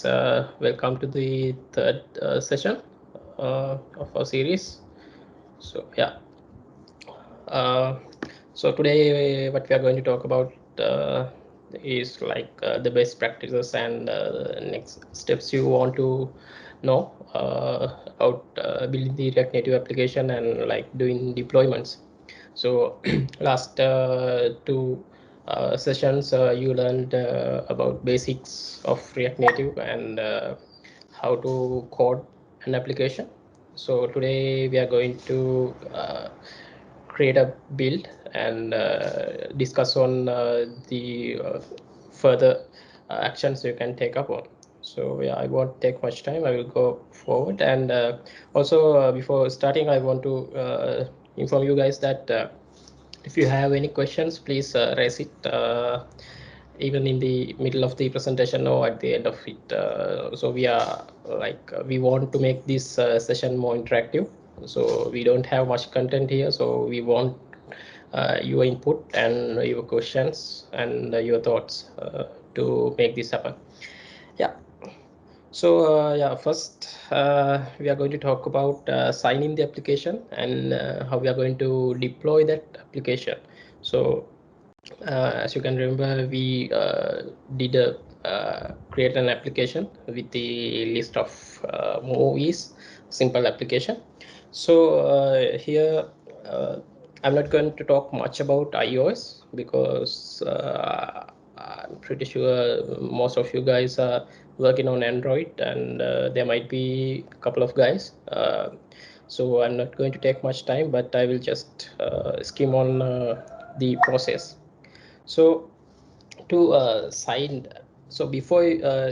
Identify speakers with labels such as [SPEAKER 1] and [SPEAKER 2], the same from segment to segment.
[SPEAKER 1] guys, welcome to the third session of our series. So yeah, so today what we are going to talk about is like the best practices and next steps you want to know about building the React Native application and like doing deployments. So last two sessions you learned about basics of React Native and how to code an application. So today we are going to create a build and discuss on the further actions you can take upon. So yeah, I won't take much time. I will go forward, and also before starting, I want to inform you guys that if you have any questions, please raise it even in the middle of the presentation or at the end of it. So we are we want to make this session more interactive. So we don't have much content here. So we want your input and your questions and your thoughts to make this happen. Yeah. So yeah, first we are going to talk about signing the application and how we are going to deploy that application. So as you can remember, we did a create an application with the list of movies, simple application. So here I'm not going to talk much about iOS because I'm pretty sure most of you guys are working on Android, and there might be a couple of guys. So I'm not going to take much time, but I will just skim on the process. So to sign, so before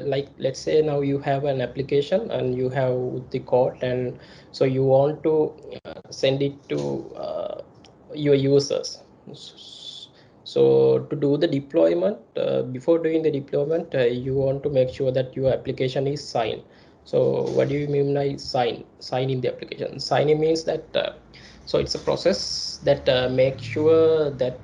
[SPEAKER 1] like let's say now you have an application and you have the code, and so you want to send it to your users. So to do the deployment, before doing the deployment, you want to make sure that your application is signed. So what do you mean by sign in the application? Signing means that so it's a process that makes sure that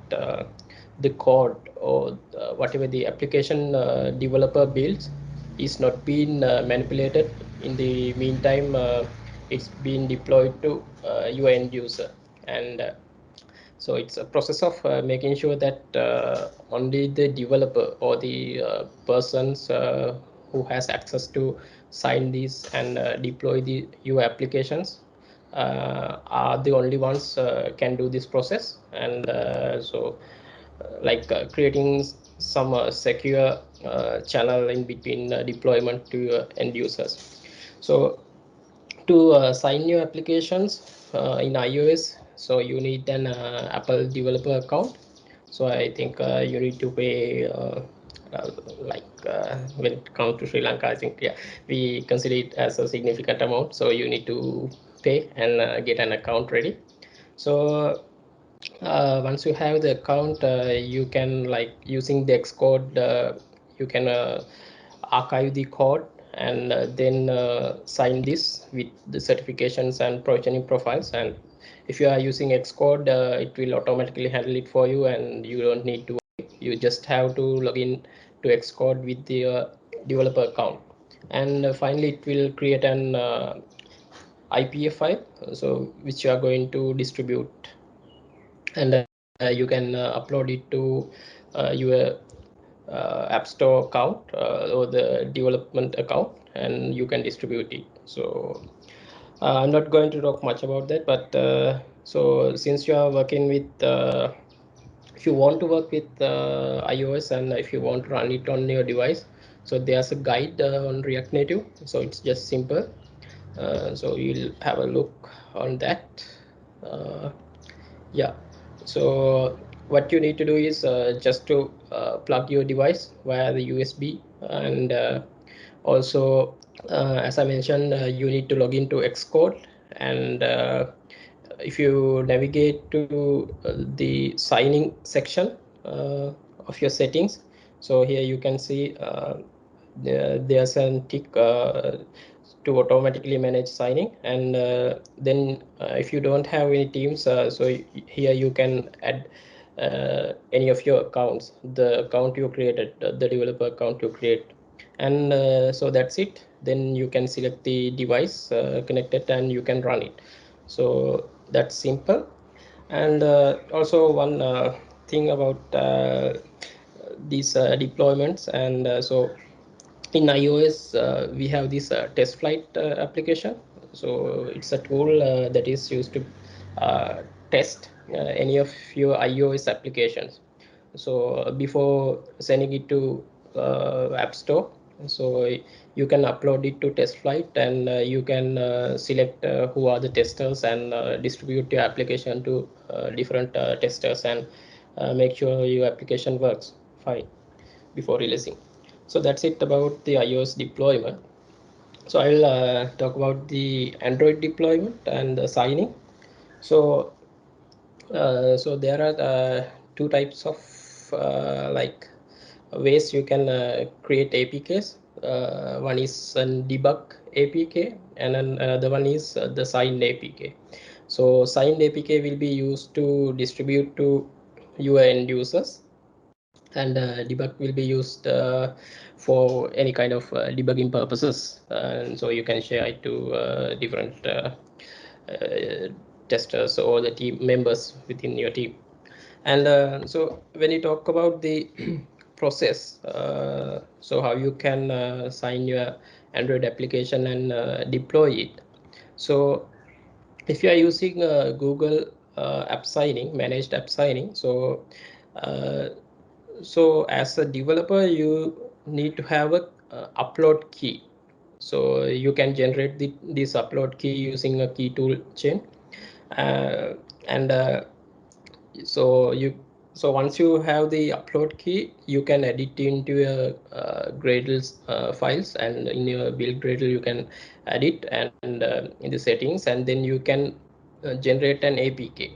[SPEAKER 1] the code or whatever the application developer builds is not being manipulated. In the meantime, it's been deployed to your end user, and so it's a process of making sure that only the developer or the persons who has access to sign these and deploy the your applications are the only ones can do this process. And so creating some secure channel in between deployment to your end users. So to sign new applications in iOS, so you need an Apple developer account. So I think you need to pay uh, when it comes to Sri Lanka, I think yeah, we consider it as a significant amount. So you need to pay and get an account ready. So once you have the account, you can like using the Xcode, you can archive the code and then sign this with the certifications and provisioning profiles. And if you are using Xcode, it will automatically handle it for you, and you don't need to worry. You just have to log in to Xcode with the developer account, and finally it will create an IPA file, so which you are going to distribute, and you can upload it to your App Store account or the development account, and you can distribute it. So I'm not going to talk much about that, but so since you are working with if you want to work with iOS and if you want to run it on your device, so there's a guide on React Native, so it's just simple. So you'll have a look on that. Yeah, so what you need to do is just to plug your device via the USB, and also as I mentioned, you need to log into Xcode, and if you navigate to the signing section of your settings, so here you can see there's a tick to automatically manage signing, and then if you don't have any teams, so here you can add any of your accounts, the account you created, the developer account you create, and so that's it. Then you can select the device connected and you can run it. So that's simple. And also one thing about these deployments, and so in iOS we have this test flight application. So it's a tool that is used to test any of your iOS applications. So before sending it to App Store, so you can upload it to test flight, and you can select who are the testers, and distribute your application to different testers, and make sure your application works fine before releasing. So that's it about the iOS deployment. So I'll talk about the Android deployment and the signing. So so there are two types of like ways you can create APKs. One is a debug APK, and then another one is the signed APK. So signed APK will be used to distribute to your end users, and debug will be used for any kind of debugging purposes, and so you can share it to different uh, testers or the team members within your team. And so when you talk about the process, so how you can sign your Android application and deploy it. So if you are using Google app signing, managed app signing, so uh, so as a developer you need to have a upload key. So you can generate this upload key using a key tool chain, uh, and so you so once you have the upload key, you can edit into your Gradle files, and in your build Gradle you can edit, and in the settings, and then you can generate an APK.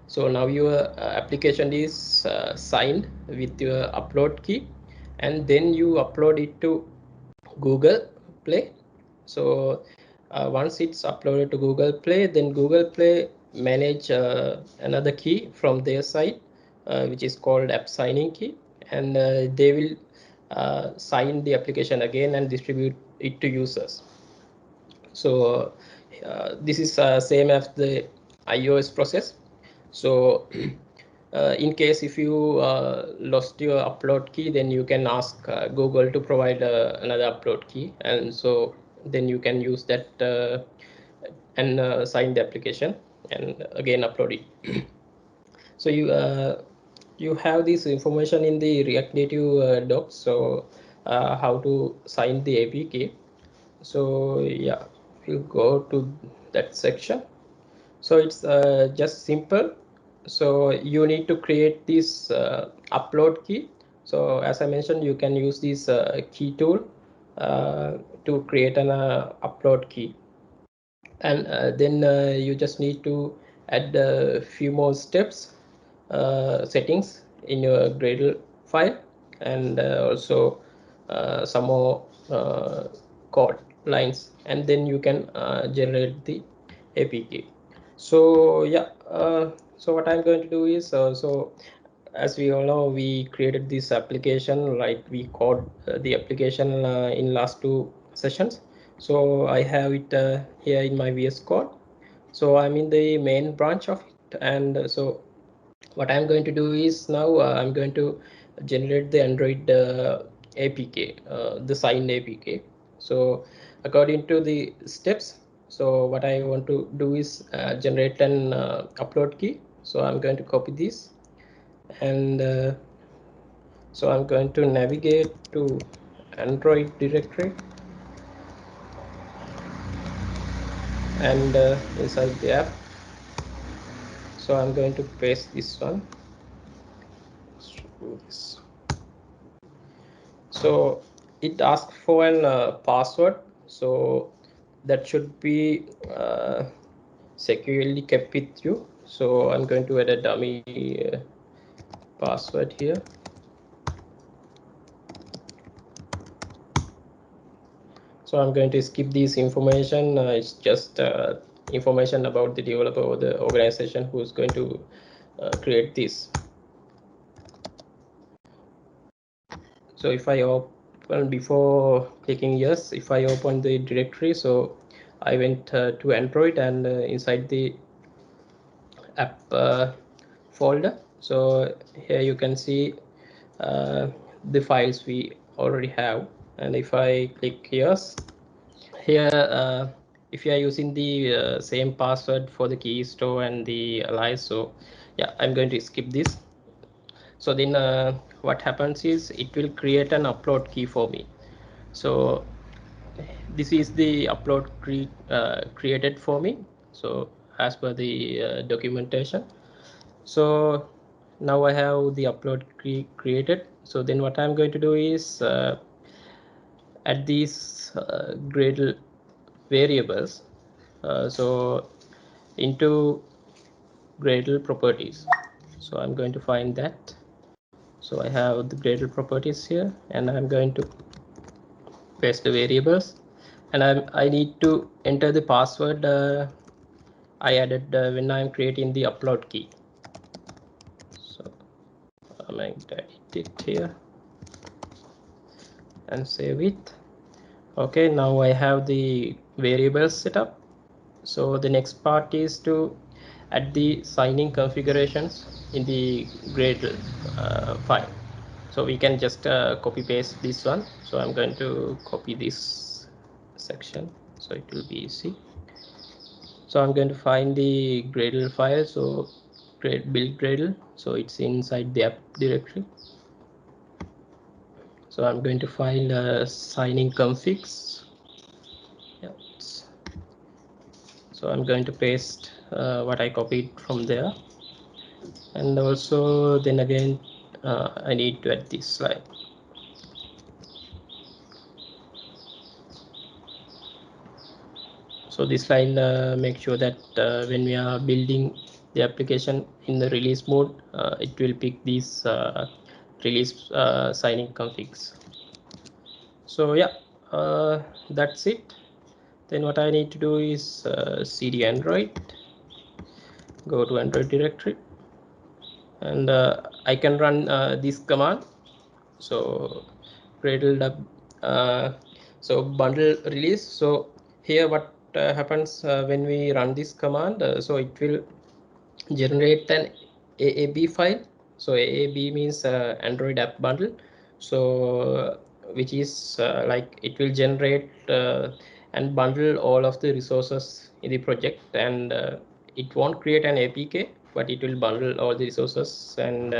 [SPEAKER 1] So now your application is signed with your upload key, and then you upload it to Google Play. So once it's uploaded to Google Play, then Google Play manage another key from their side, which is called app signing key, and they will sign the application again and distribute it to users. So this is same as the iOS process. So in case if you lost your upload key, then you can ask Google to provide another upload key, and so then you can use that and sign the application and again upload it. So you have this information in the React Native docs. So how to sign the APK. So yeah, you go to that section. So it's just simple. So you need to create this upload key. So as I mentioned, you can use this key tool to create an upload key, and then you just need to add a few more steps, settings in your Gradle file, and also some more code lines, and then you can generate the APK. So yeah, so what I'm going to do is so as we all know, we created this application, like we code the application in last two sessions. So I have it here in my VS Code. So I'm in the main branch of it, and so what I'm going to do is now I'm going to generate the Android APK, the signed APK. So according to the steps, so what I want to do is generate an upload key. So I'm going to copy this, and so I'm going to navigate to Android directory, and inside the app, so I'm going to paste this one. Let's do this. So it asks for an password, so that should be securely kept with you. So I'm going to add a dummy password here. So I'm going to skip this information. It's just information about the developer or the organization who's going to create this. So if I well, before clicking yes, if I open the directory, so I went to Android, and inside the app folder, so here you can see the files we already have. And if I click yes, here if you are using the same password for the key store and the alias, so yeah, I'm going to skip this. So then what happens is it will create an upload key for me. So this is the upload created for me, so as per the documentation. So now I have the upload created. So then what I'm going to do is add these Gradle variables, so into Gradle properties. So I'm going to find that. So I have the Gradle properties here, and I'm going to paste the variables, and I need to enter the password I added when I'm creating the upload key. So I'm going to edit it here and save it. Okay, now I have the variables set up. So the next part is to add the signing configurations in the Gradle file. So we can just copy paste this one. So I'm going to copy this section, so it will be easy. So I'm going to find the Gradle file. So build Gradle. So it's inside the app directory. So I'm going to find signing configs. Yeah. So I'm going to paste what I copied from there. And also then again, I need to add this slide. So this line make sure that when we are building the application in the release mode, it will pick these release signing configs. So yeah, that's it. Then what I need to do is cd Android, go to Android directory, and I can run this command. So Gradle so bundle release. So here what happens when we run this command, so it will generate an AAB file. So AAB means Android app bundle. So which is like it will generate and bundle all of the resources in the project, and it won't create an APK, but it will bundle all the resources. And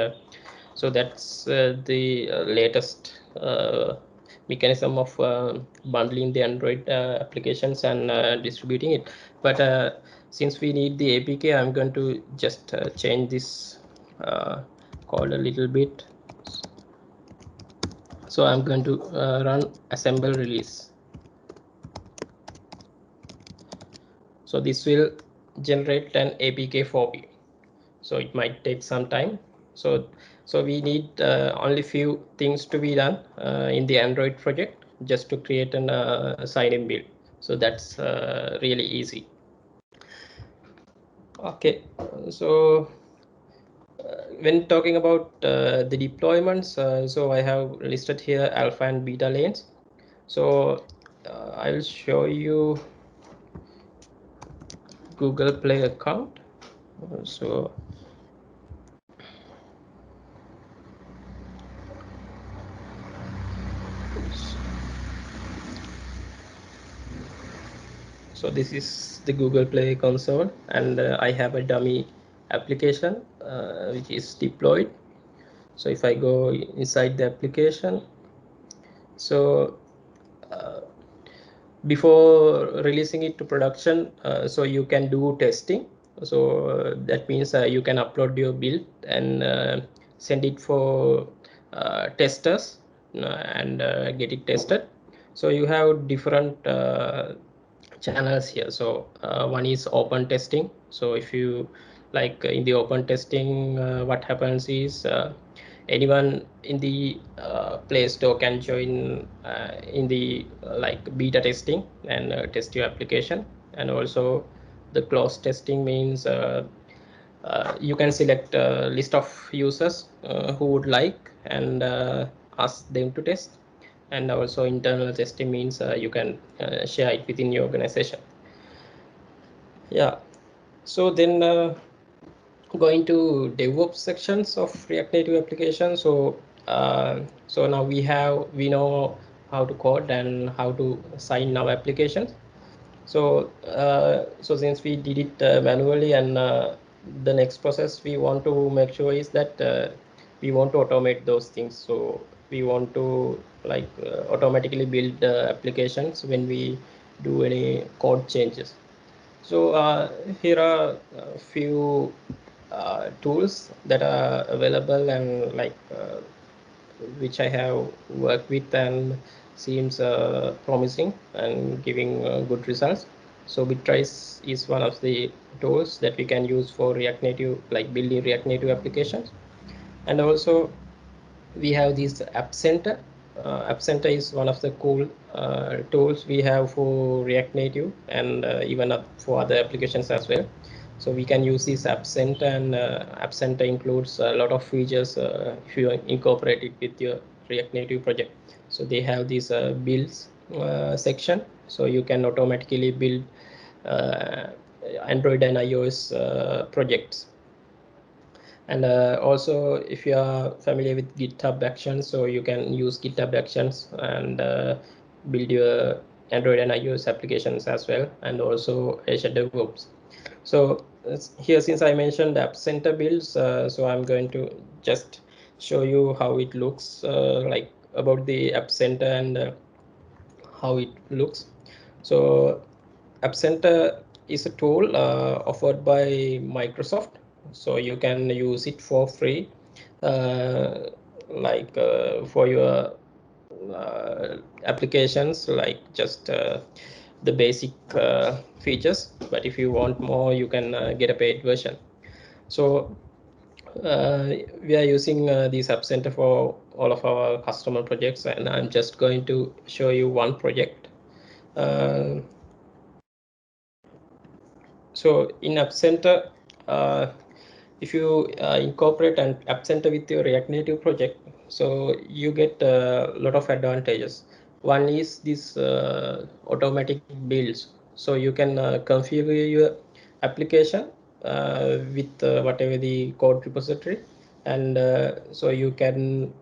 [SPEAKER 1] so that's the latest mechanism of bundling the Android applications and distributing it. But since we need the APK, I'm going to just change this code a little bit. So I'm going to run assemble release. So this will generate an APK for me. So it might take some time. So we need only few things to be done in the Android project just to create an sign-in build. So that's really easy. Okay, so when talking about the deployments, so I have listed here alpha and beta lanes. So I will show you Google Play account. So so this is the Google Play console, and I have a dummy application which is deployed. So if I go inside the application, so uh, before releasing it to production, so you can do testing. So that means you can upload your build and send it for testers and get it tested. So you have different channels here. So one is open testing. So if you like in the open testing, what happens is anyone in the Play Store can join in the like beta testing and test your application. And also the closed testing means you can select a list of users who would like and ask them to test. and also internal testing means you can share it within your organization. Yeah, so then going to DevOps sections of React Native application. So now we know how to code and how to sign our applications. So since we did it manually, and the next process we want to make sure is that we want to automate those things. So we want to like automatically build applications when we do any code changes. So here are a few tools that are available, and like which I have worked with and seems promising and giving good results. So Bitrise is one of the tools that we can use for React Native, like building React Native applications. And also we have this App Center. App Center is one of the cool tools we have for React Native, and even for other applications as well. So we can use this App Center, and App Center includes a lot of features if you incorporate it with your React Native project. So they have this builds section, so you can automatically build uh, Android and iOS projects. And also, if you are familiar with GitHub Actions, so you can use GitHub Actions and build your Android and iOS applications as well, and also Azure DevOps. So here, since I mentioned App Center builds, so I'm going to just show you how it looks like about the App Center, and how it looks. So App Center is a tool offered by Microsoft, so you can use it for free, uh, like for your applications, like just the basic features. But if you want more, you can get a paid version. So we are using this App Center for all of our customer projects, and I'm just going to show you one project. Uh, So in App Center, uh, if you incorporate an App Center with your React Native project, so you get a lot of advantages. One is this automatic builds. So you can configure your application with whatever the code repository, and so you can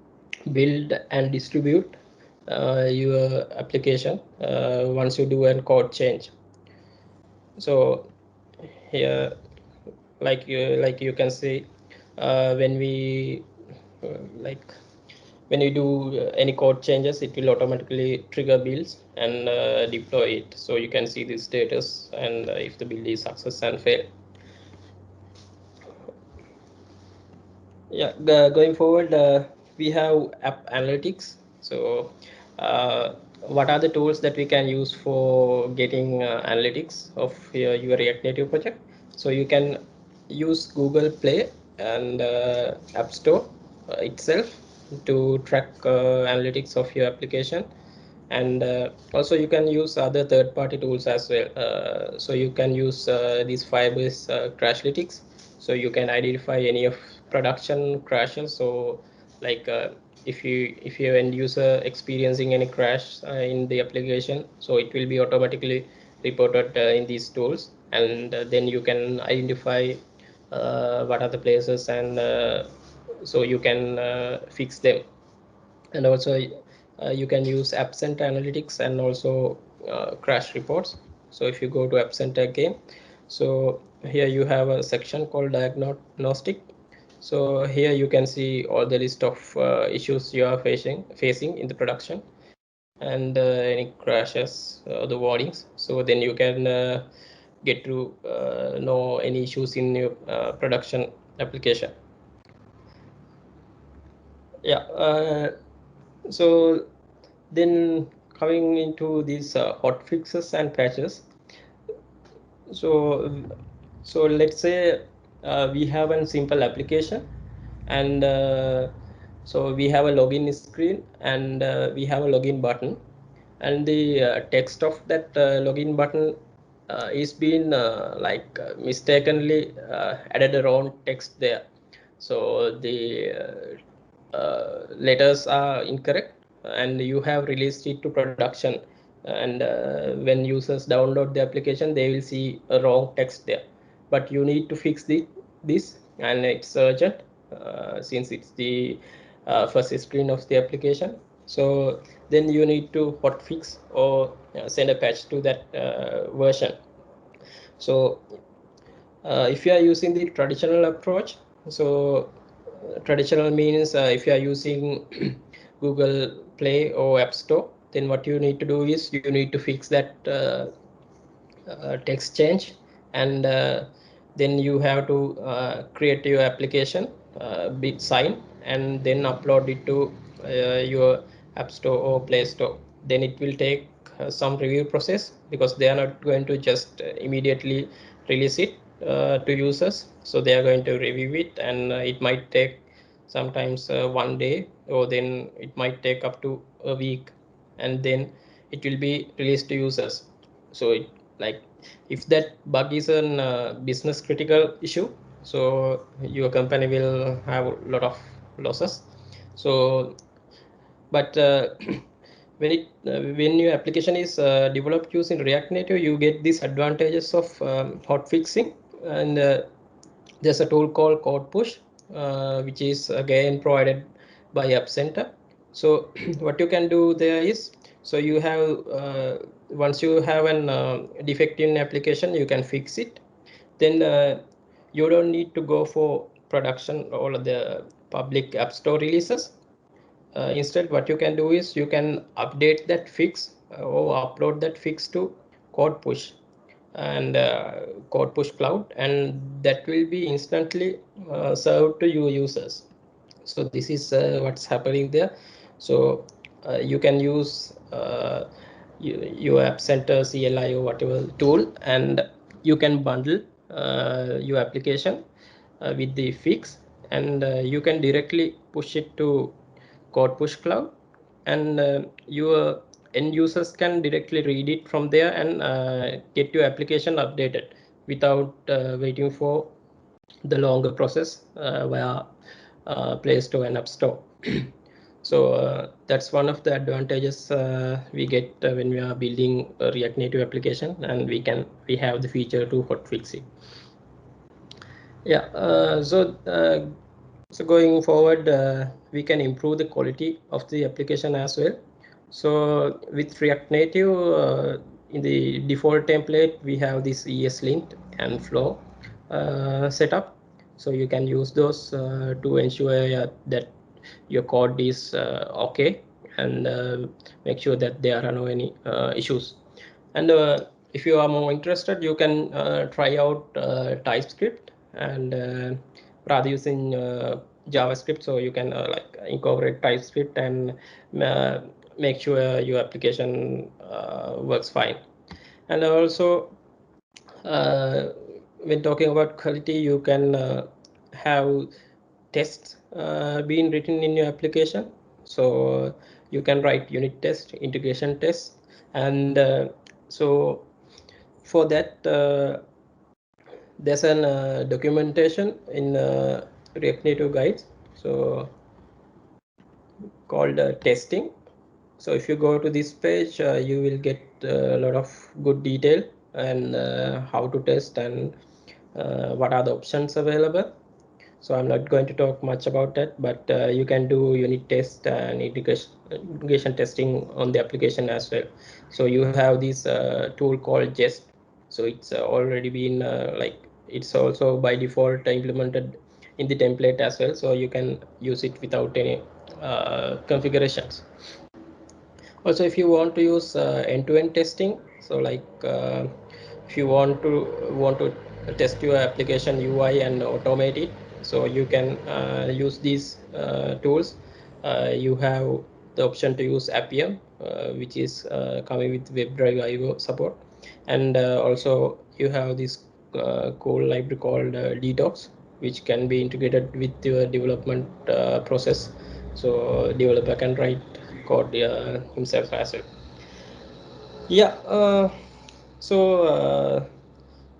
[SPEAKER 1] build and distribute your application once you do a code change. So here, like you can see, when we like when you do any code changes, it will automatically trigger builds and deploy it. So you can see the status, and if the build is success and fail. Yeah, going forward, we have app analytics. So what are the tools that we can use for getting analytics of your React Native project? So you can use Google Play and App Store itself to track analytics of your application. And also you can use other third-party tools as well. So you can use these Firebase Crashlytics, so you can identify any of production crashes. So like if you end user experiencing any crash in the application, so it will be automatically reported in these tools, and then you can identify what are the places, and so you can fix them. And also you can use absent analytics and also crash reports. So if you go to absent again, so here you have a section called diagnostic. So here you can see all the list of issues you are facing in the production, and any crashes, the warnings. So then you can get to know any issues in your production application. Yeah. So then coming into these hot fixes and patches. So let's say we have a simple application, and so we have a login screen, and we have a login button, and the text of that login button is being mistakenly added a wrong text there. So the letters are incorrect. and you have released it to production, and when users download the application, they will see a wrong text there. But you need to fix this, and it's urgent since it's the first screen of the application. So then you need to hotfix or send a patch to that version. So if you are using the traditional approach, so traditional means if you are using Google Play or App Store, then what you need to do is you need to fix that text change, and then you have to create your application bit sign, and then upload it to your App Store or Play Store. Then it will take some review process, because they are not going to just immediately release it to users. So they are going to review it, and it might take sometimes 1 day, or then it might take up to a week, and then it will be released to users. So it, like, if that bug is a business critical issue, so your company will have a lot of losses. So but when your application is developed using React Native, you get these advantages of hot fixing. And there's a tool called code push, which is again provided by App Center. So what you can do there is, so you have once you have an defect in application, you can fix it. Then you don't need to go for production or the public App Store releases. Instead, what you can do is you can update that fix or upload that fix to code push and code push cloud, and that will be instantly served to your users. So this is what's happening there. So you can use your App Center CLI or whatever tool, and you can bundle your application with the fix, and you can directly push it to code push cloud, and your end users can directly read it from there and get your application updated without waiting for the longer process via Play Store and App Store. So that's one of the advantages we get when we are building a React Native application, and we have the feature to hotfix it. Yeah. So going forward, we can improve the quality of the application as well. So with React Native, in the default template, we have this ESLint and flow setup. So you can use those to ensure that your code is okay, and make sure that there are no any issues. And if you are more interested, you can try out TypeScript, and rather using JavaScript. So you can like incorporate TypeScript and uh, make sure your application works fine. And also, uh, when talking about quality, you can have tests being written in your application. So you can write unit test, integration test, and so for that there's an documentation in React Native guides, so called testing. So if you go to this page, you will get a lot of good detail, and how to test, and what are the options available. So I'm not going to talk much about that, but you can do unit test and integration testing on the application as well. So you have this tool called Jest. So it's already been like, it's also by default implemented in the template as well. So you can use it without any configurations. Also, if you want to use end-to-end testing, so like if you want to test your application UI and automate it, so you can use these tools. You have the option to use Appium, which is coming with WebDrive IO support, and also you have this cool library called Detox, which can be integrated with your development process, so developer can write code himself as well. Yeah. So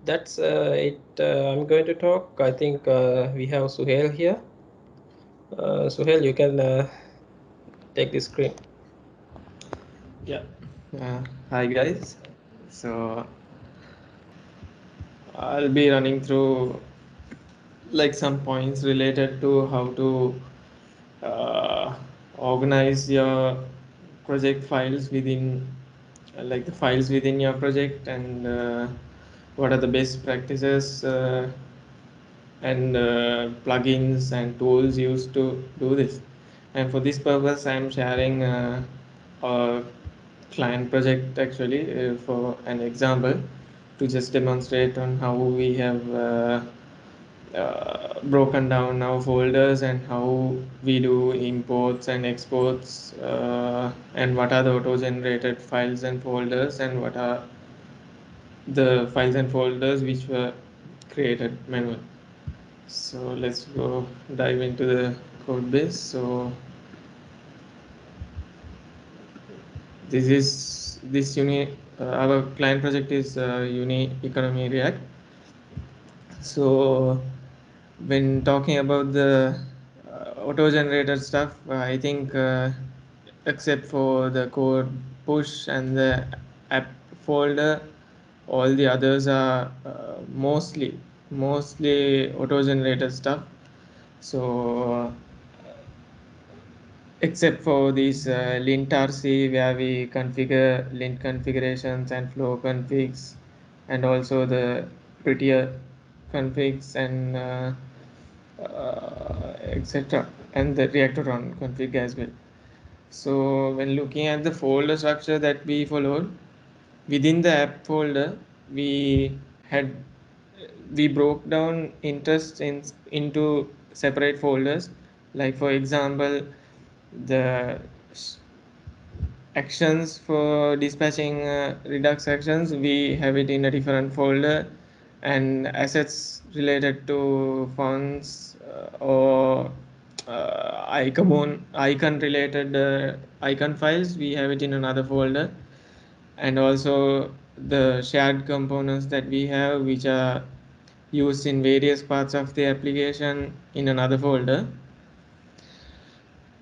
[SPEAKER 1] that's it. I'm going to talk. I think we have Suhail here. Suhail, you can take the screen.
[SPEAKER 2] Yeah. Hi guys. So I'll be running through like some points related to how to uh, organize your project files within like the files within your project, and what are the best practices and plugins and tools used to do this. And for this purpose, I'm sharing a client project actually for an example to just demonstrate on how we have broken down our folders and how we do imports and exports, and what are the auto generated files and folders, and what are the files and folders which were created manually. So let's go dive into the code base. So this uni our client project is uni economy React. So when talking about the auto generated stuff, I think except for the code push and the app folder, all the others are mostly auto generated stuff. So except for this lint.rc where we configure lint configurations and flow configs, and also the prettier configs and etc., and the reactor on config as well. So when looking at the folder structure that we followed within the app folder, we had we broke down interests into separate folders. Like for example, the actions for dispatching redux actions, we have it in a different folder, and assets related to fonts or icon related icon files, we have it in another folder. And also the shared components that we have, which are used in various parts of the application, in another folder.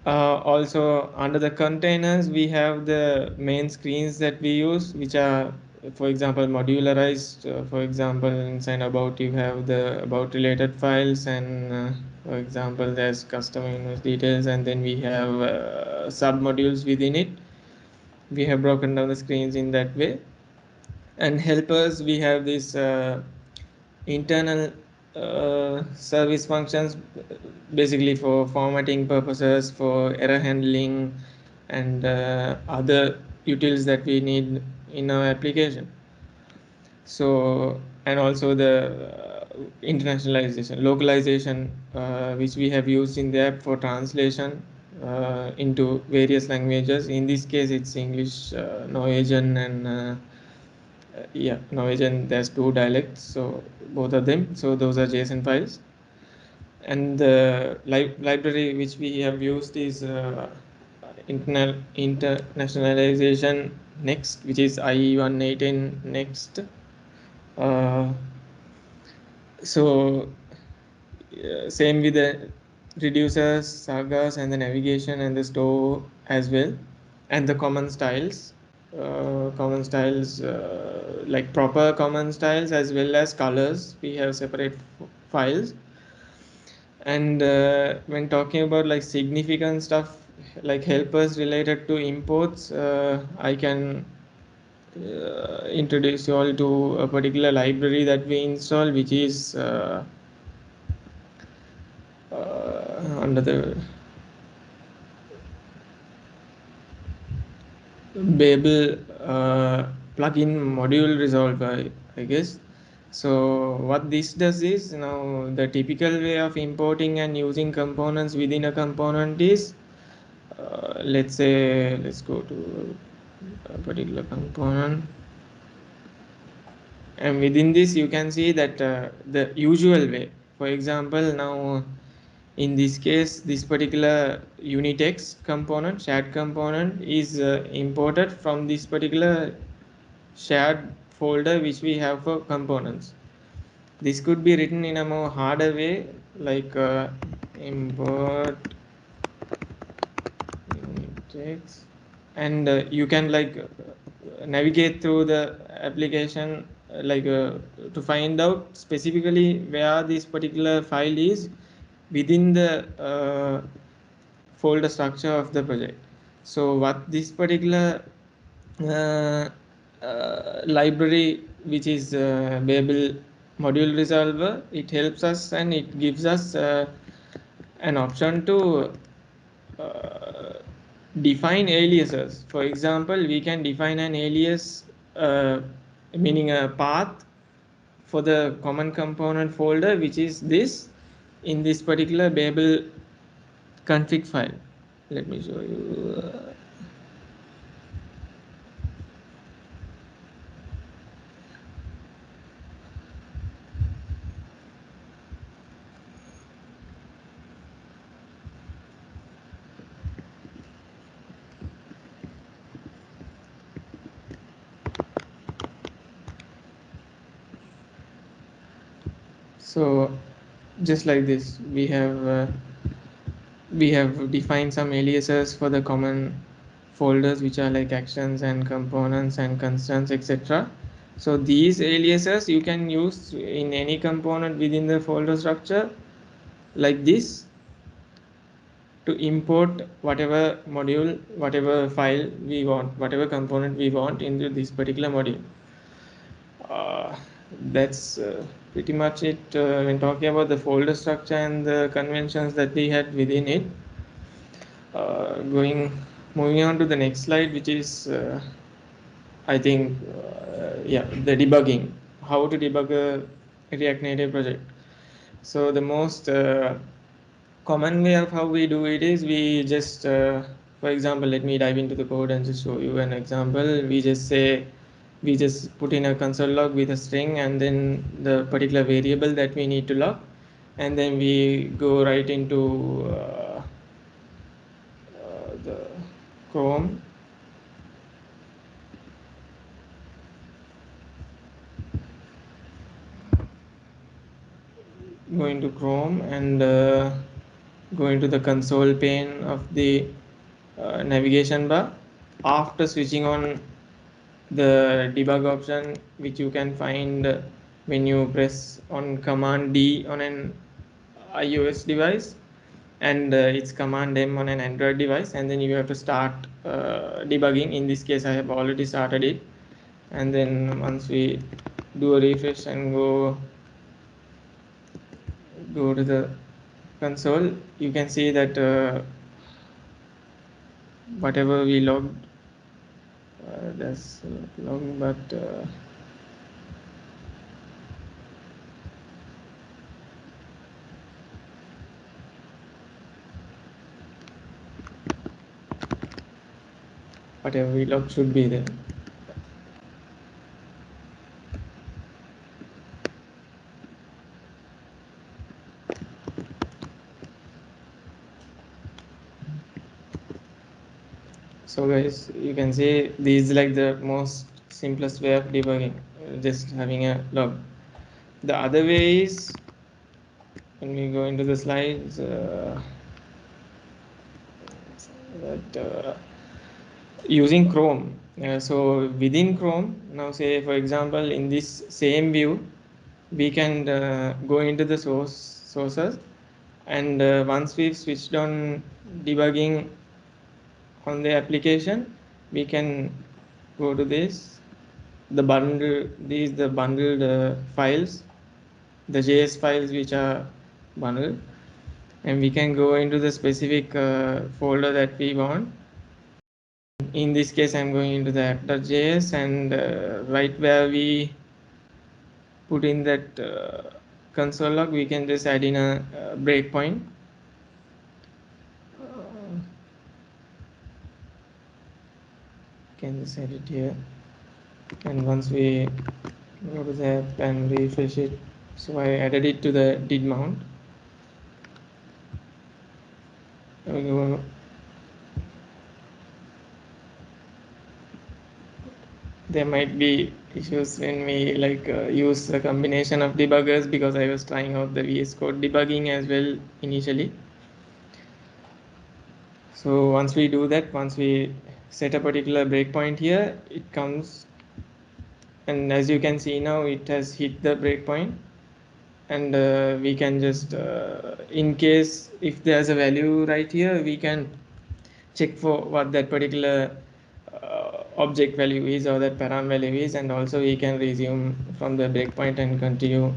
[SPEAKER 2] Also, under the containers, we have the main screens that we use, which are, for example, modularized. For example, inside about you have the about related files, and for example, there's customer invoice details, and then we have sub modules within it. We have broken down the screens in that way. And helpers, we have this internal service functions, basically for formatting purposes, for error handling, and other utils that we need in our application. So, and also the internationalization localization, which we have used in the app for translation into various languages. In this case it's English, Norwegian, and yeah, Norwegian, there's two dialects, so both of them, so those are JSON files. And the library which we have used is internationalization next, which is IE118 next. uh, so same with the reducers, sagas, and the navigation and the store as well, and the common styles, like proper common styles as well as colors, we have separate files. And when talking about like significant stuff like helpers related to imports, I can introduce you all to a particular library that we install, which is under the Babel plugin module resolver, I guess. So what this does is, now the typical way of importing and using components within a component is, let's say, let's go to a particular component, and within this you can see that the usual way. For example, now in this case, this particular unitex component, shared component, is imported from this particular shared folder which we have for components. This could be written in a more harder way, like import unitex and you can like navigate through the application to find out specifically where this particular file is within the folder structure of the project. So what this particular uh, library, which is Babel module resolver, it helps us and it gives us an option to uh, define aliases. For example, we can define an alias, meaning a path for the common component folder, which is this in this particular Babel config file. Let me show you. So just like this, we have defined some aliases for the common folders, which are like actions and components and constants, etc. So these aliases you can use in any component within the folder structure like this to import whatever module, whatever file we want, whatever component we want into this particular module. uh, that's pretty much it when talking about the folder structure and the conventions that we had within it. Going moving on to the next slide, which is I think yeah, the debugging, how to debug a React Native project. So the most common way of how we do it is we just for example, let me dive into the code and just show you an example. We just say we just put in a console log with a string and then the particular variable that we need to log, and then we go right into the Chrome, go into Chrome and go into the console pane of the navigation bar. After switching on the debug option, which you can find when you press on command D on an iOS device, and it's command M on an Android device, and then you have to start debugging. In this case I have already started it, and then once we do a refresh and go to the console, you can see that whatever we logged, that's logging, but whatever we logged should be there. So guys, you can see this is like the most simplest way of debugging, just having a log. The other way is when we go into the slides, that using Chrome. So within Chrome, now say for example in this same view, we can go into the sources, and once we've switched on debugging on the application, we can go to this, the bundle, these the bundled files, the JS files which are bundled, and we can go into the specific folder that we want. In this case I'm going into the app.js, and right where we put in that console log, we can just add in a breakpoint. Can just add it here, and once we go to the app and refresh it, so I added it to the did mount. There might be issues when we use a combination of debuggers, because I was trying out the VS Code debugging as well initially. So once we do that, once we set a particular breakpoint here, it comes, and as you can see now it has hit the breakpoint, and we can just in case if there's a value right here, we can check for what that particular object value is or that param value is, and also we can resume from the breakpoint and continue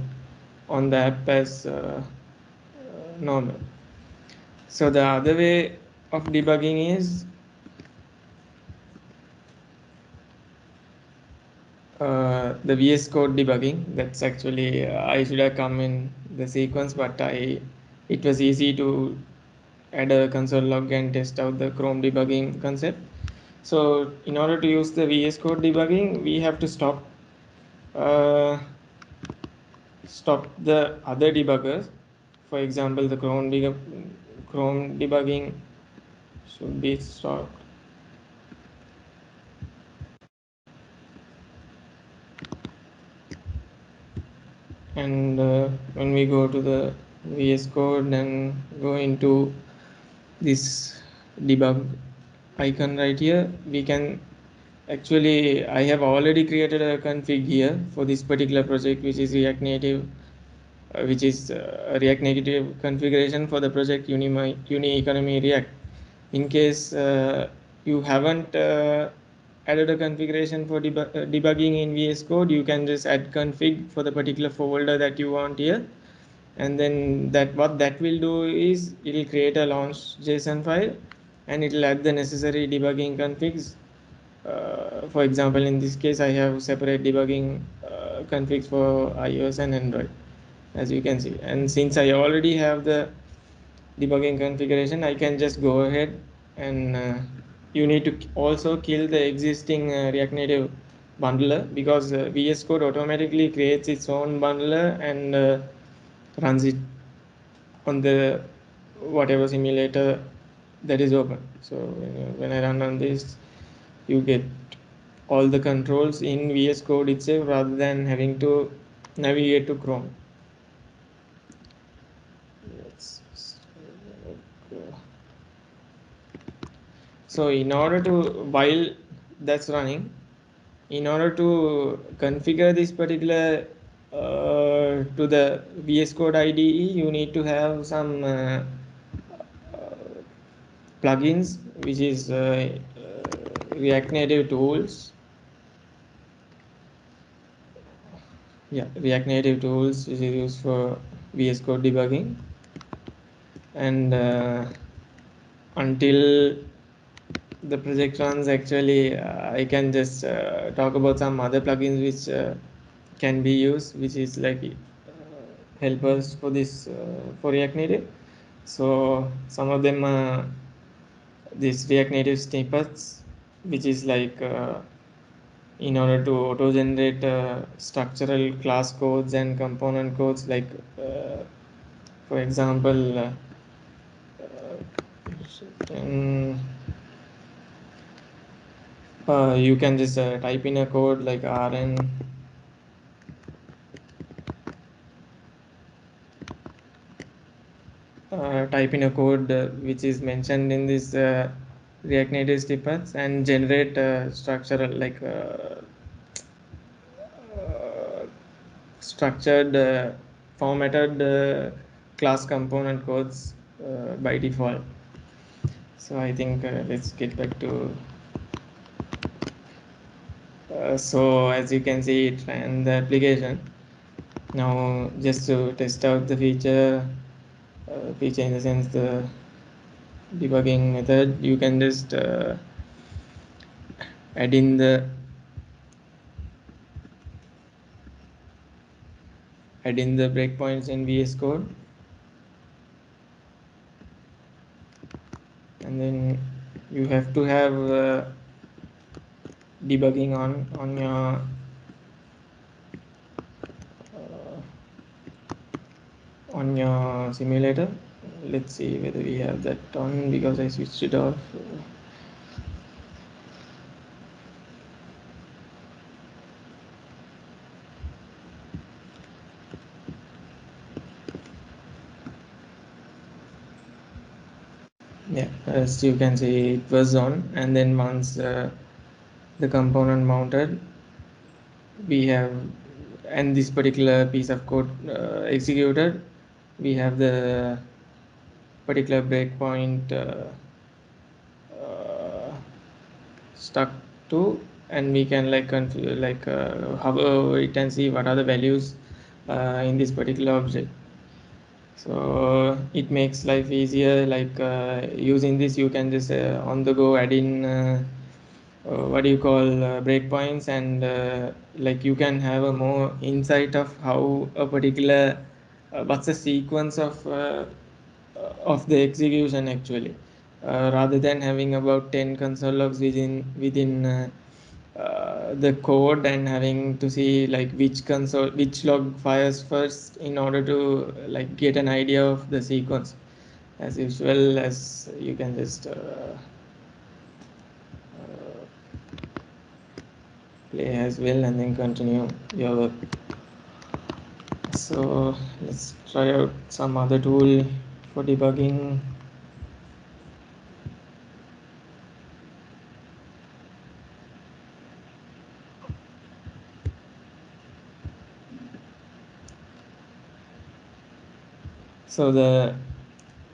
[SPEAKER 2] on the app as normal. So the other way of debugging is the VS Code debugging. That's actually I should have come in the sequence, but it was easy to add a console log and test out the Chrome debugging concept. So in order to use the VS Code debugging, we have to uh, stop the other debuggers. For example, the Chrome debugging should be stopped. And when we go to the VS Code and go into this debug icon right here, we can actually, I have already created a config here for this particular project, which is React Native, which is a React Native configuration for the project Uni Economy React. In case you haven't added a configuration for debugging in VS Code, you can just add config for the particular folder that you want here, and then that what that will do is it will create a launch JSON file, and it will add the necessary debugging configs. For example, in this case, I have separate debugging configs for iOS and Android, as you can see. And since I already have the debugging configuration, I can just go ahead and you need to also kill the existing React Native bundler, because VS Code automatically creates its own bundler and runs it on the whatever simulator that is open. So when I run on this, you get all the controls in VS Code itself rather than having to navigate to Chrome. So in order to, while that's running, in order to configure this particular to the VS Code IDE, you need to have some plugins, which is React Native tools. Yeah, React Native tools, which is used for VS Code debugging. And until the project runs, actually, I can just talk about some other plugins which can be used, which is like helpers for this for React Native. So some of them these React Native snippets, which is like in order to auto generate structural class codes and component codes, like for example um, you can just type in a code like rn type in a code which is mentioned in this React Native snippets, and generate structural like structured formatted class component codes by default. So I think let's get back to so as you can see, it ran the application. Now just to test out the feature in the sense the debugging method, you can just add in the breakpoints in VS Code, and then you have to have debugging on your simulator. Let's see whether we have that on, because I switched it off. Yeah, as you can see, it was on, and then once the component mounted, we have, and this particular piece of code executed, we have the particular breakpoint uh, stuck to, and we can like hover it and see what are the values in this particular object. So it makes life easier, like using this you can just on the go add in what do you call breakpoints, and like you can have a more insight of how a particular what's the sequence of the execution actually, rather than having about 10 console logs within the code and having to see like which log fires first in order to like get an idea of the sequence. As usual, as you can just play as well and then continue your work. So let's try out some other tool for debugging. So the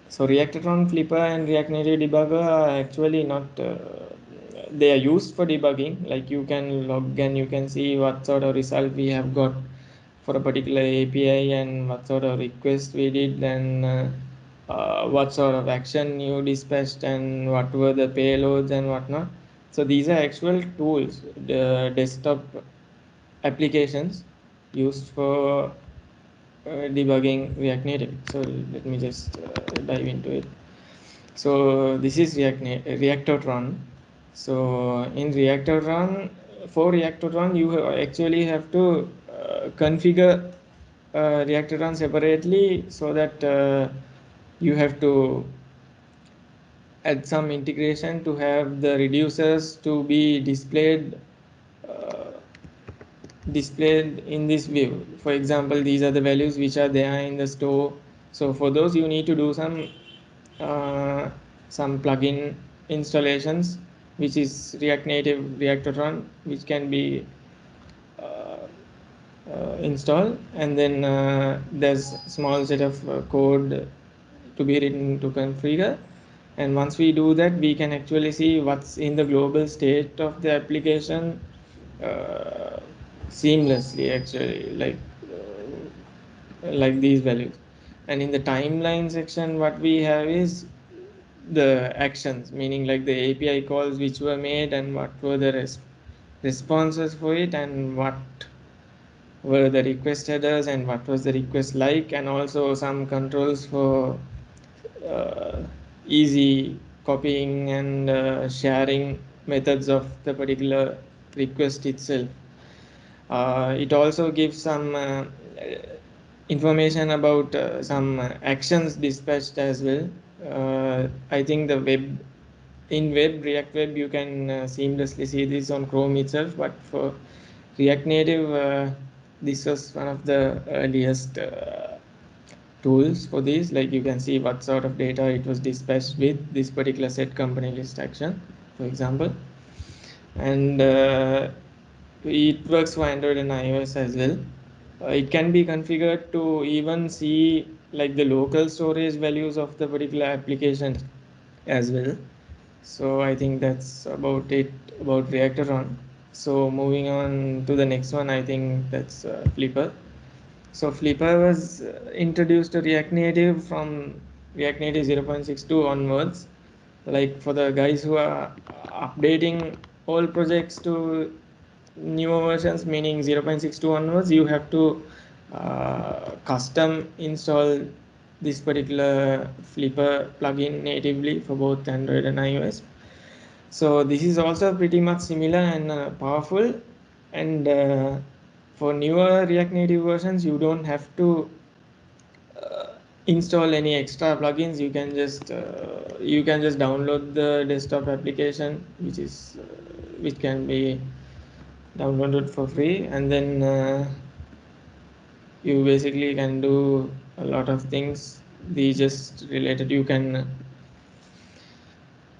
[SPEAKER 2] so React-Tron Flipper and React Native Debugger are actually not they are used for debugging. Like you can log and you can see what sort of result we have got for a particular API and what sort of request we did, and what sort of action you dispatched and what were the payloads and whatnot. So these are actual tools, the desktop applications used for debugging React Native. So let me just dive into it. So this is Reactor-Tron. So in Reactor-Tron, for Reactor-Tron, actually have to configure Reactor-Tron separately, so that you have to add some integration to have the reducers to be uh, displayed in this view. For example, these are the values which are there in the store. So for those you need to do uh, some plugin installations, which is React Native Reactor-Tron, which can be uh, installed, and then there's small set of code to be written to configure. And once we do that, we can actually see what's in the global state of the application uh, seamlessly actually, like these values. And in the timeline section, what we have is the actions, meaning like the API calls which were made and what were the responses for it, and what were the request headers and what was the request like, and also some controls for uh, easy copying and sharing methods of the particular request itself. It also gives some information about some actions dispatched as well. I think the web React Web you can seamlessly see this on Chrome itself, but for React Native, this was one of the earliest tools for this. Like you can see what sort of data it was dispatched with this particular set company list action, for example. And it works for Android and iOS as well. It can be configured to even see like the local storage values of the particular application as well. So I think that's about it about Reactor on. So moving on to the next one, I think that's Flipper. So Flipper was introduced to React Native from React Native 0.62 onwards. Like for the guys who are updating all projects to newer versions, meaning 0.62 onwards, you have to custom install this particular Flipper plugin natively for both Android and iOS. So this is also pretty much similar and powerful. And for newer React Native versions, you don't have to install any extra plugins. You can just download the desktop application, which can be downloaded for free, and then you basically can do a lot of things. The just related, you can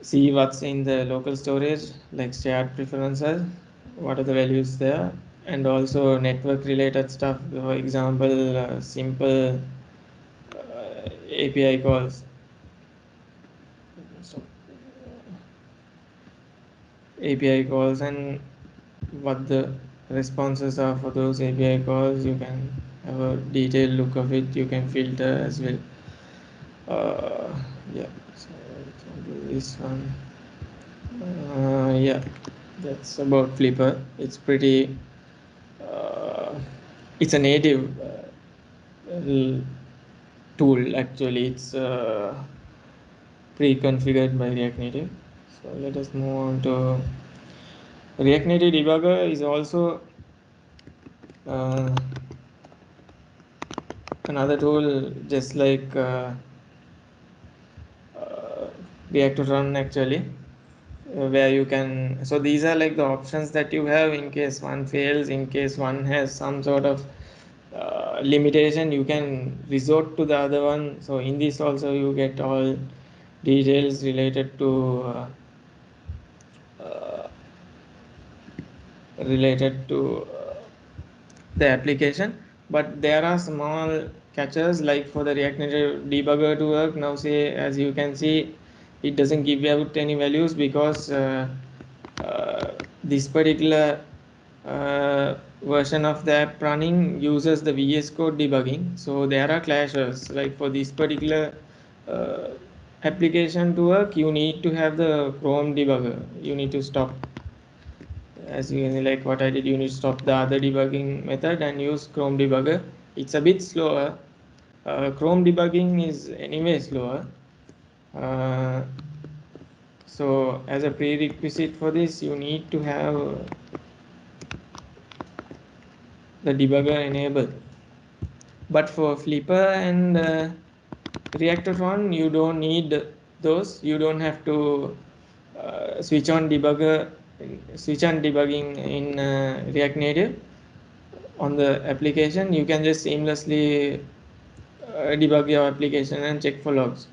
[SPEAKER 2] see what's in the local storage, like shared preferences, what are the values there, and also network related stuff, for example, simple API calls. So, API calls and what the responses are for those API calls. You can have a detailed look of it. You can filter as well. Yeah, so example this one. Yeah, that's about Flipper. It's pretty. Uh, it's a native tool actually. It's pre-configured by React Native. So let us move on to React Native Debugger is also uh, another tool just like uh, React to run actually, where you can, so these are like the options that you have in case one fails, in case one has some sort of limitation, you can resort to the other one. So in this also you get all details related to uh, related to the application. But there are small catches, like for the React Native debugger to work now, say as you can see, it doesn't give out any values because this particular version of the app running uses the VS Code debugging. So there are clashes, like for this particular uh, application to work, you need to have the Chrome debugger. You need to stop, as you like what I did, you need to stop the other debugging method and use Chrome debugger. It's a bit slower. Chrome debugging is anyway slower. Uh, so as a prerequisite for this, you need to have the debugger enabled. But for Flipper and Reactor1, you don't need those. You don't have to switch on debugging in React Native on the application. You can just seamlessly debug your application and check for logs,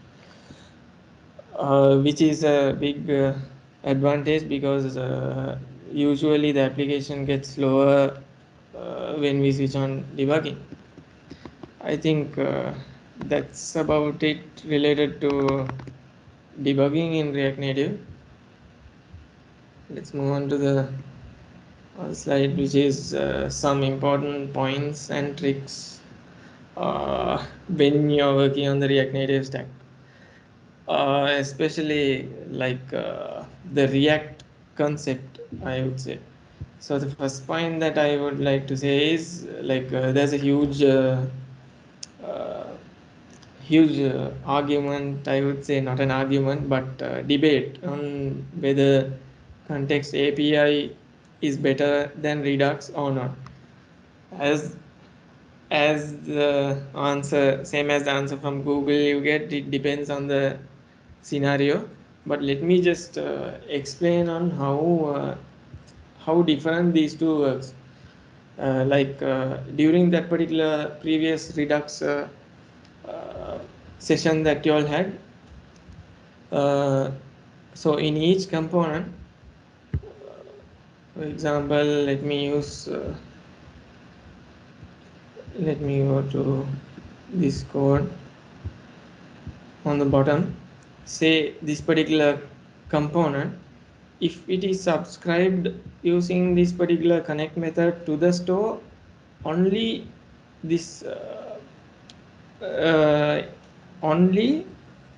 [SPEAKER 2] which is a big advantage because usually the application gets slower when we switch on debugging. I think that's about it related to debugging in React Native. Let's move on to the slide, which is some important points and tricks when you're working on the React Native stack, especially like the React concept, I would say. So the first point that I would like to say is like there's a uh, huge argument, I would say, not an argument, but debate on whether context API is better than Redux or not. As the answer, same as the answer from Google you get, it depends on the scenario. But let me just explain on how different these two works. Like during that particular previous Redux uh, session that you all had, uh, so in each component, for example, let me go to this code on the bottom. Say this particular component, if it is subscribed using this particular connect method to the store, only this uh, only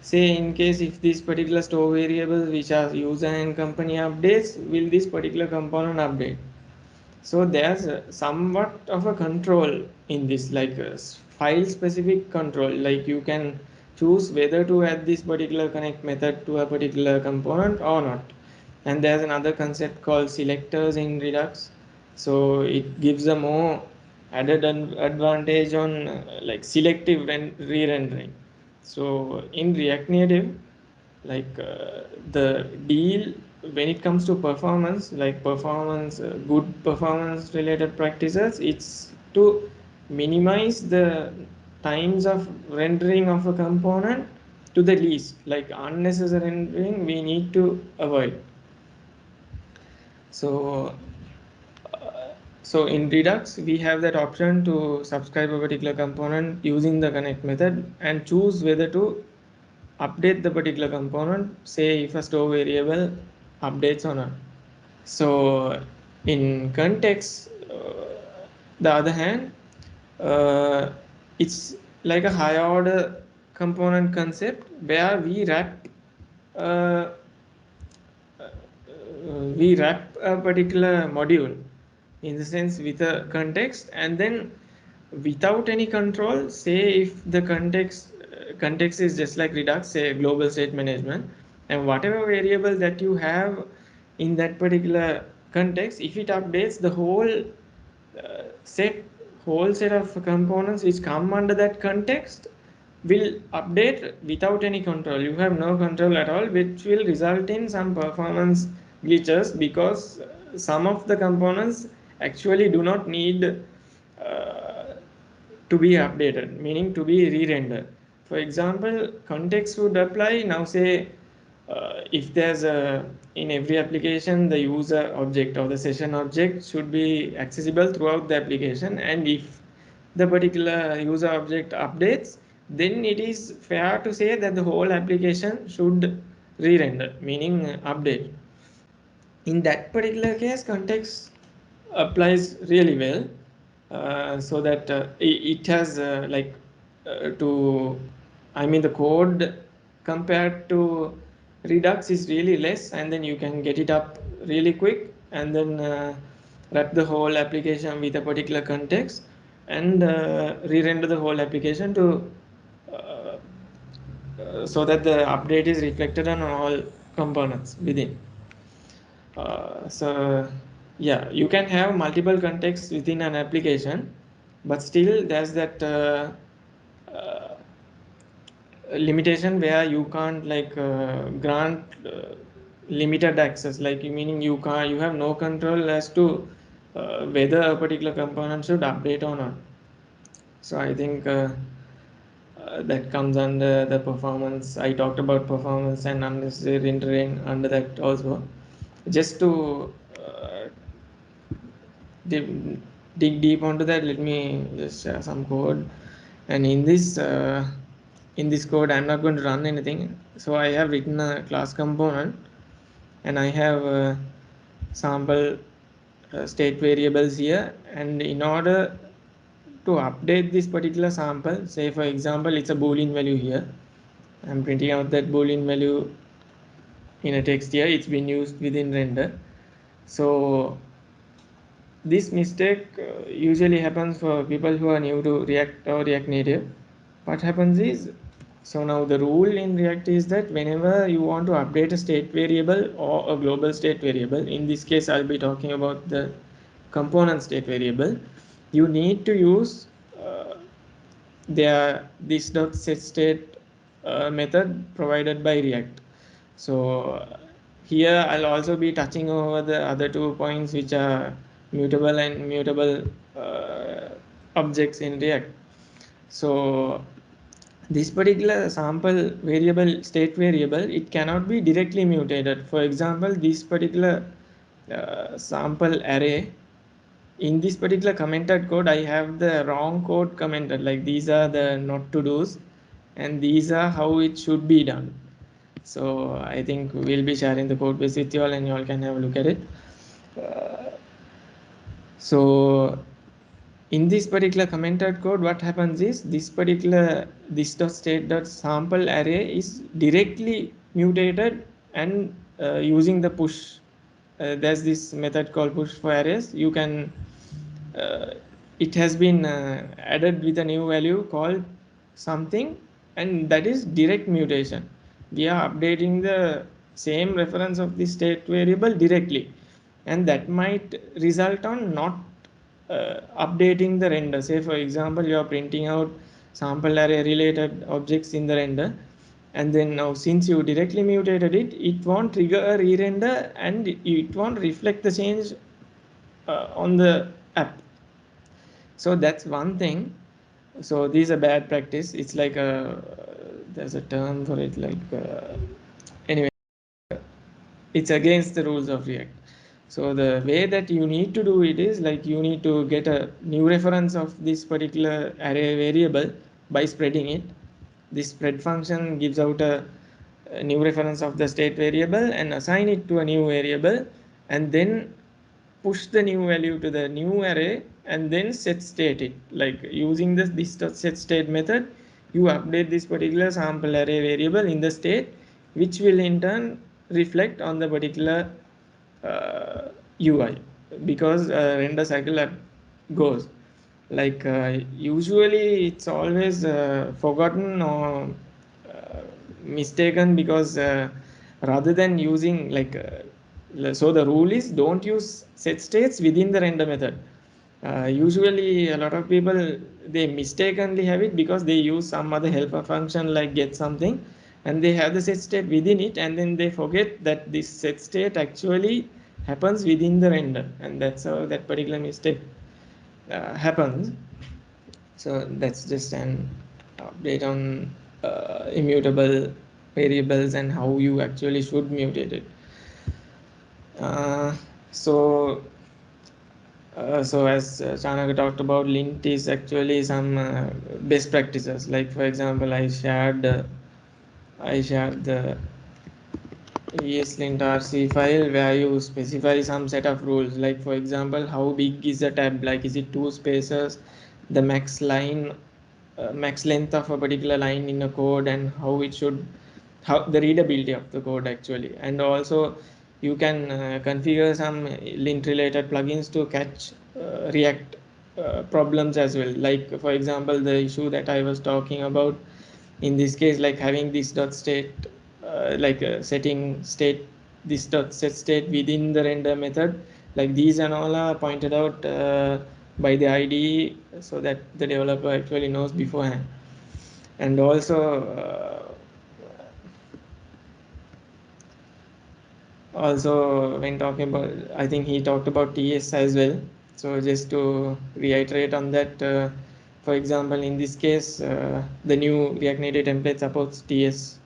[SPEAKER 2] say in case if this particular store variables which are user and company updates, will this particular component update. So there's somewhat of a control in this, like a file specific control, like you can choose whether to add this particular connect method to a particular component or not. And there's another concept called selectors in Redux, so it gives a more added advantage on like selective re-rendering. So in React Native, like the deal when it comes to performance, like performance good performance related practices, it's to minimize the times of rendering of a component to the least, like unnecessary rendering we need to avoid. So so in Redux, we have that option to subscribe a particular component using the connect method and choose whether to update the particular component, say if a store variable updates or not. So in context, the other hand, uh, it's like a higher order component concept where uh, we wrap a particular module in the sense with a context, and then without any control, say if the context is just like Redux, say global state management, and whatever variable that you have in that particular context, if it updates, the set whole set of components which come under that context will update without any control. You have no control at all, which will result in some performance glitches because some of the components actually do not need to be updated, meaning to be re-rendered. For example, context would apply now. Say if there's a in every application the user object or the session object should be accessible throughout the application, and if the particular user object updates, then it is fair to say that the whole application should re-render, meaning update. In that particular case, context applies really well, so that it has to I mean the code compared to Redux is really less, and then you can get it up really quick, and then wrap the whole application with a particular context and re-render the whole application to uh, so that the update is reflected on all components within. So yeah, you can have multiple contexts within an application, but still there's that uh, limitation where you can't grant limited access, like meaning you have no control as to whether a particular component should update or not. So I think that comes under the performance. I talked about performance and unnecessary rendering under that also. Just to dig, dig deep onto that, let me just share some code. And in this code, I'm not going to run anything. So I have written a class component, and I have sample state variables here. And in order to update this particular sample, say for example, it's a Boolean value here. I'm printing out that Boolean value in a text here. It's been used within render. So this mistake usually happens for people who are new to React or React Native. What happens is, so now the rule in React is that whenever you want to update a state variable or a global state variable, in this case I'll be talking about the component state variable, you need to use this dot set state method provided by React. So here I'll also be touching over the other 2 points, which are mutable and mutable objects in React. So this particular sample variable, state variable, it cannot be directly mutated. For example, this particular sample array, in this particular commented code, I have the wrong code commented, like these are the not to do's and these are how it should be done. So I think we'll be sharing the code base with you all, and you all can have a look at it. So in this particular commented code, what happens is this particular this dot state dot sample array is directly mutated, and using the push, there's this method called push for arrays. You can it has been added with a new value called something, and that is direct mutation. We are updating the same reference of the state variable directly, and that might result on not updating the render. Say for example, you are printing out sample array related objects in the render, and then now since you directly mutated it, it won't trigger a re-render and it won't reflect the change on the app. So that's one thing. So this is a bad practice. It's like there's a term for it, like anyway, it's against the rules of React. So the way that you need to do it is like you need to get a new reference of this particular array variable by spreading it. This spread function gives out a new reference of the state variable and assign it to a new variable, and then push the new value to the new array and then set state it. Like using this set state method, you update this particular sample array variable in the state, which will in turn reflect on the particular UI, because render cycle goes like usually it's always forgotten or mistaken, because rather than using like so the rule is don't use set states within the render method. Usually a lot of people, they mistakenly have it because they use some other helper function like get something, and they have the set state within it, and then they forget that this set state actually happens within the render, and that's how that particular mistake happens. So that's just an update on immutable variables and how you actually should mutate it. Uh, so so as Chanaka talked about, lint is actually some best practices. Like for example, I shared the ESLint RC file where you specify some set of rules. Like for example, how big is the tab? Like is it two spaces, the max length of a particular line in a code, and how it should, how the readability of the code actually. And also you can configure some lint related plugins to catch React problems as well. Like for example, the issue that I was talking about in this case, like having this dot state, like setting state, this dot set state within the render method, like these and all are pointed out by the IDE, so that the developer actually knows beforehand. And also when talking about, I think he talked about TS as well. So just to reiterate on that, for example, in this case, the new React Native template supports TS,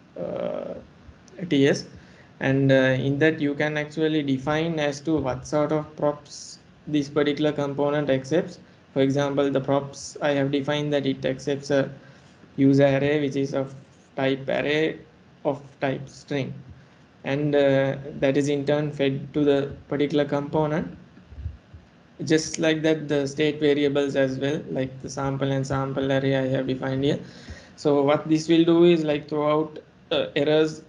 [SPEAKER 2] and in that you can actually define as to what sort of props this particular component accepts. For example, the props, I have defined that it accepts a user array which is of type array of type string, and that is in turn fed to the particular component. Just like that, the state variables as well, like the sample and sample array I have defined here. So what this will do is like throw out errors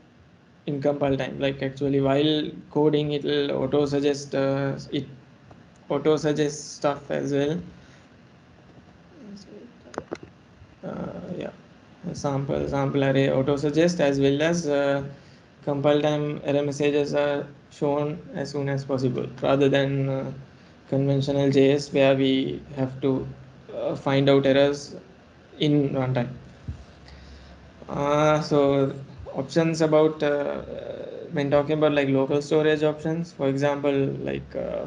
[SPEAKER 2] in compile time. Like actually while coding, it will auto suggest stuff as well. Yeah, sample array auto suggest, as well as compile time error messages are shown as soon as possible, rather than conventional JS where we have to find out errors in runtime. So options about when talking about like local storage options, for example, like uh,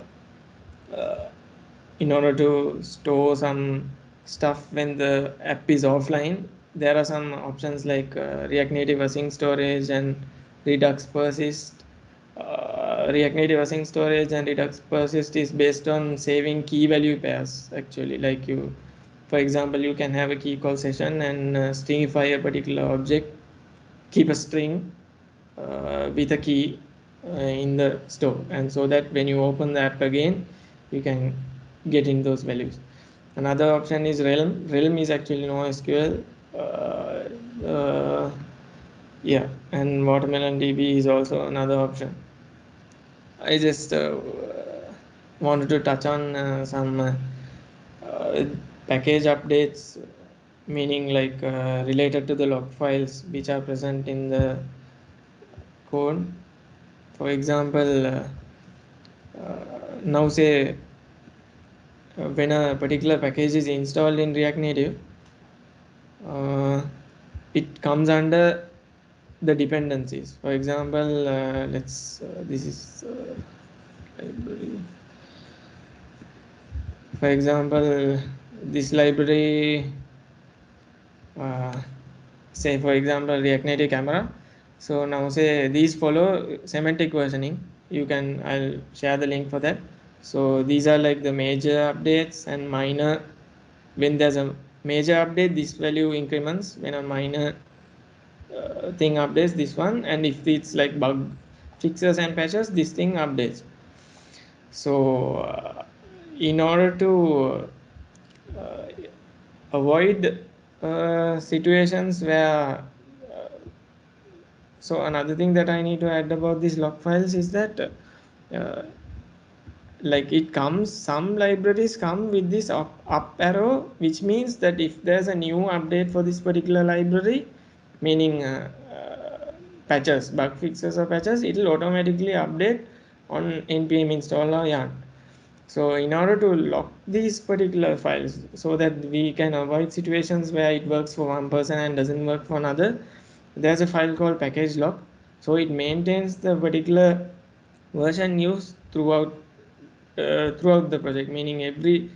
[SPEAKER 2] in order to store some stuff when the app is offline, there are some options like React Native async storage and Redux persist. React Native async storage and Redux persist is based on saving key value pairs actually. Like you, for example, you can have a key call session and stringify a particular object, keep a string with a key in the store, and so that when you open the app again, you can get in those values. Another option is realm is actually NoSQL. Yeah, and watermelon DB is also another option. I just wanted to touch on some uh, package updates, meaning like related to the log files which are present in the code. For example, now say when a particular package is installed in React Native, uh, it comes under the dependencies. For example, let's this is library. For example, this library. Uh, say for example React Native camera. So now say these follow semantic versioning. You can, I'll share the link for that. So these are like the major updates and minor. When there's a major update, this value increments. When a minor thing updates, this one, and if it's like bug fixes and patches, this thing updates. So in order to uh, avoid situations where so another thing that I need to add about these log files is that uh, like it comes, some libraries come with this up arrow, which means that if there's a new update for this particular library, meaning patches, bug fixes or patches, it will automatically update on npm install or yarn. So in order to lock these particular files so that we can avoid situations where it works for one person and doesn't work for another, there's a file called package lock. So it maintains the particular version used throughout the project, meaning every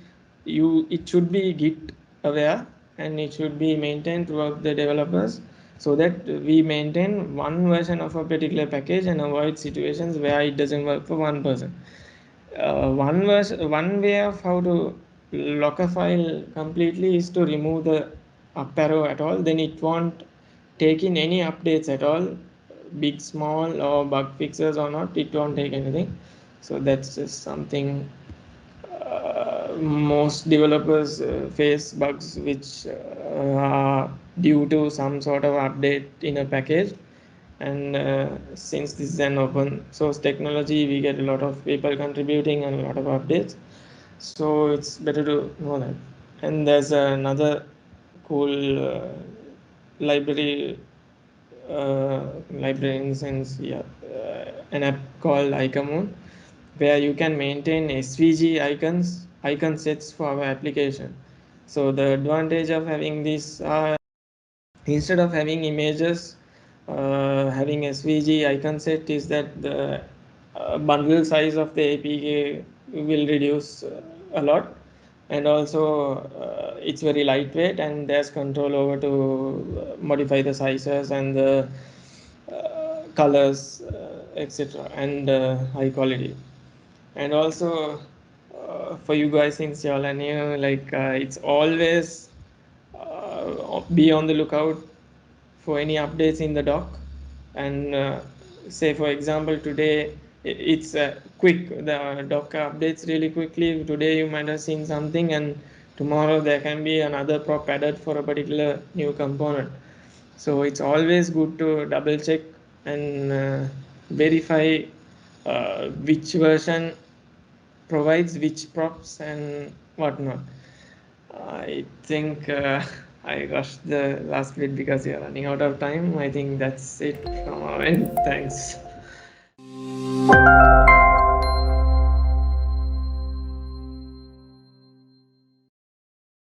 [SPEAKER 2] you it should be git aware and it should be maintained throughout the developers, so that we maintain one version of a particular package and avoid situations where it doesn't work for one person. One way of how to lock a file completely is to remove the up arrow at all. Then it won't take in any updates at all, big, small, or bug fixes or not. It won't take anything. So that's just something most developers face bugs which are due to some sort of update in a package. And since this is an open source technology, we get a lot of people contributing and a lot of updates, so it's better to know that. And there's another cool library library in the sense, yeah, an app called Icamoon, where you can maintain svg icon sets for our application. So the advantage of having this, instead of having images, having svg icon set, is that the bundle size of the apk will reduce a lot. And also it's very lightweight and there's control over to modify the sizes and the colors, etc., and high quality. And also for you guys, since y'all are new, like it's always be on the lookout for any updates in the doc. And say for example today it's quick, the docker updates really quickly. Today you might have seen something and tomorrow there can be another prop added for a particular new component. So it's always good to double check and verify which version provides which props and whatnot. I think I rushed the last bit because you're running out of time. I think that's it from our end. Thanks.